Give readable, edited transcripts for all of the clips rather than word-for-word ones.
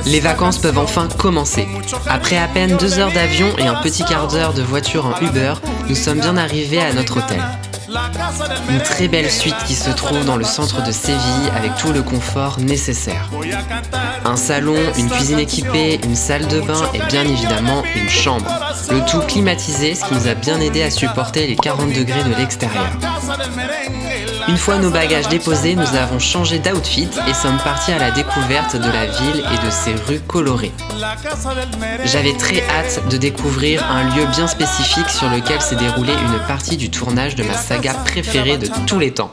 Les vacances peuvent enfin commencer. Après à peine 2 heures d'avion et un petit quart d'heure de voiture en Uber, nous sommes bien arrivés à notre hôtel. Une très belle suite qui se trouve dans le centre de Séville avec tout le confort nécessaire. Un salon, une cuisine équipée, une salle de bain et bien évidemment une chambre. Le tout climatisé, ce qui nous a bien aidé à supporter les 40 degrés de l'extérieur. Une fois nos bagages déposés, nous avons changé d'outfit et sommes partis à la découverte de la ville et de ses rues colorées. J'avais très hâte de découvrir un lieu bien spécifique sur lequel s'est déroulée une partie du tournage de ma saga préférée de tous les temps.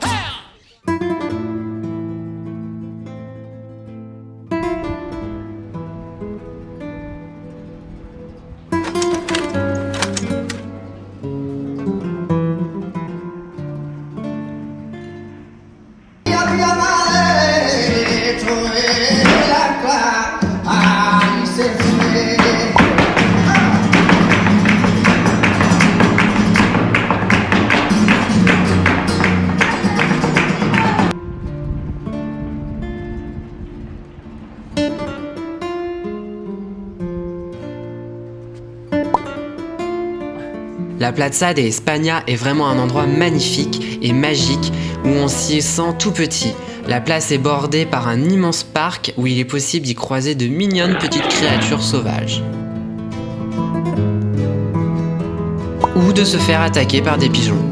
La Plaza de España est vraiment un endroit magnifique et magique où on s'y sent tout petit. La place est bordée par un immense parc où il est possible d'y croiser de mignonnes petites créatures sauvages. Ou de se faire attaquer par des pigeons.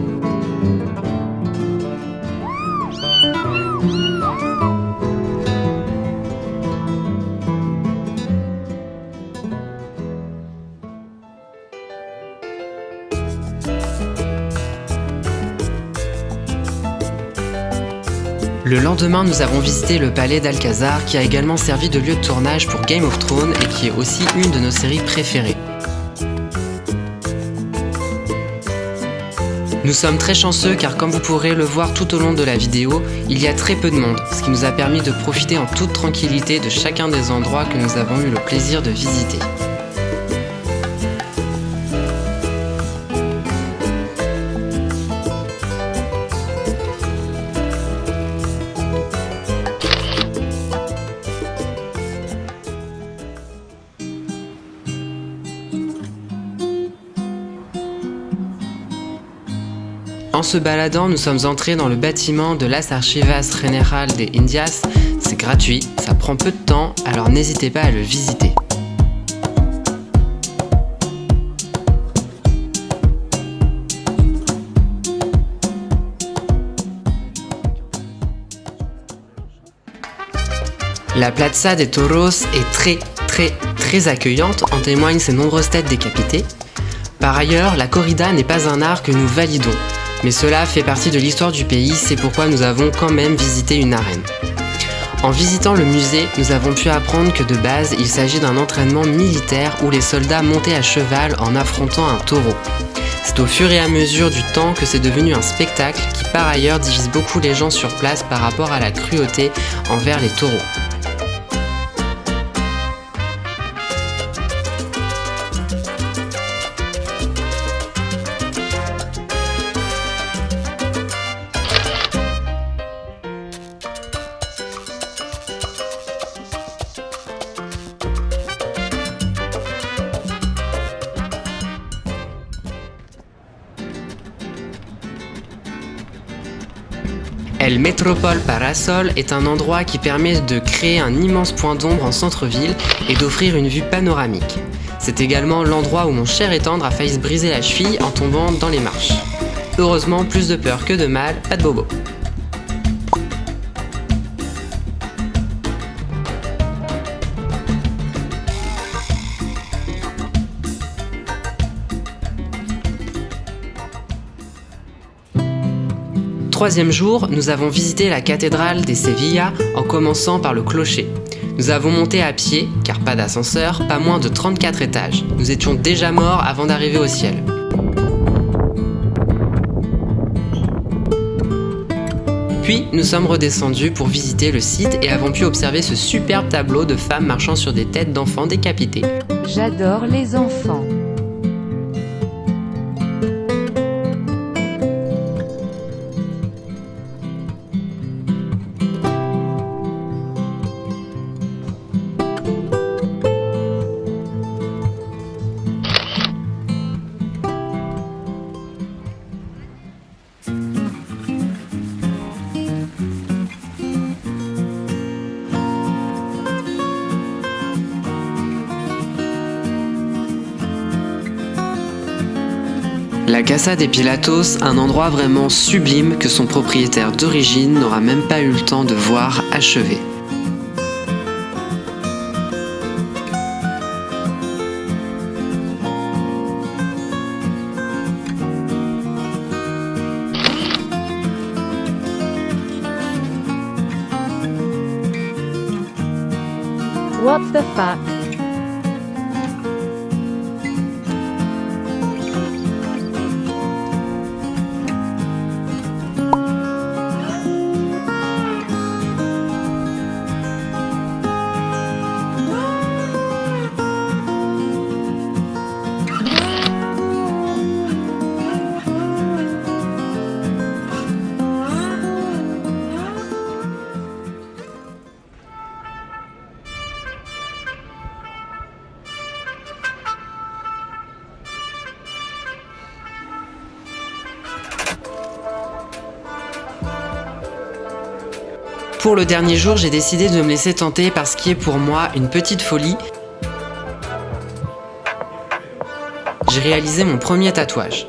Le lendemain, nous avons visité le palais d'Alcazar qui a également servi de lieu de tournage pour Game of Thrones et qui est aussi une de nos séries préférées. Nous sommes très chanceux car comme vous pourrez le voir tout au long de la vidéo, il y a très peu de monde, ce qui nous a permis de profiter en toute tranquillité de chacun des endroits que nous avons eu le plaisir de visiter. En se baladant, nous sommes entrés dans le bâtiment de Las Archivas General de Indias. C'est gratuit, ça prend peu de temps, alors n'hésitez pas à le visiter. La Plaza de Toros est très accueillante, en témoignent ses nombreuses têtes décapitées. Par ailleurs, la corrida n'est pas un art que nous validons. Mais cela fait partie de l'histoire du pays, c'est pourquoi nous avons quand même visité une arène. En visitant le musée, nous avons pu apprendre que de base, il s'agit d'un entraînement militaire où les soldats montaient à cheval en affrontant un taureau. C'est au fur et à mesure du temps que c'est devenu un spectacle qui par ailleurs divise beaucoup les gens sur place par rapport à la cruauté envers les taureaux. El Metropol Parasol est un endroit qui permet de créer un immense point d'ombre en centre-ville et d'offrir une vue panoramique. C'est également l'endroit où mon cher et tendre a failli se briser la cheville en tombant dans les marches. Heureusement, plus de peur que de mal, pas de bobo. Troisième jour, nous avons visité la cathédrale de Sevilla en commençant par le clocher. Nous avons monté à pied, car pas d'ascenseur, pas moins de 34 étages. Nous étions déjà morts avant d'arriver au ciel. Puis, nous sommes redescendus pour visiter le site et avons pu observer ce superbe tableau de femmes marchant sur des têtes d'enfants décapités. J'adore les enfants. La Casa de Pilatos, un endroit vraiment sublime que son propriétaire d'origine n'aura même pas eu le temps de voir achever. What the fuck? Pour le dernier jour, j'ai décidé de me laisser tenter par ce qui est pour moi une petite folie. J'ai réalisé mon premier tatouage.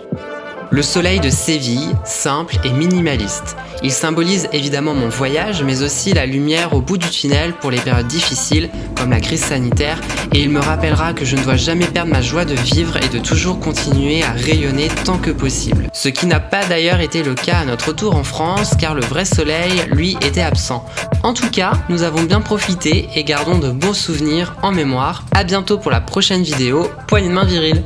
Le soleil de Séville, simple et minimaliste. Il symbolise évidemment mon voyage, mais aussi la lumière au bout du tunnel pour les périodes difficiles, comme la crise sanitaire, et il me rappellera que je ne dois jamais perdre ma joie de vivre et de toujours continuer à rayonner tant que possible. Ce qui n'a pas d'ailleurs été le cas à notre retour en France, car le vrai soleil, lui, était absent. En tout cas, nous avons bien profité et gardons de beaux souvenirs en mémoire. À bientôt pour la prochaine vidéo, poignée de main virile.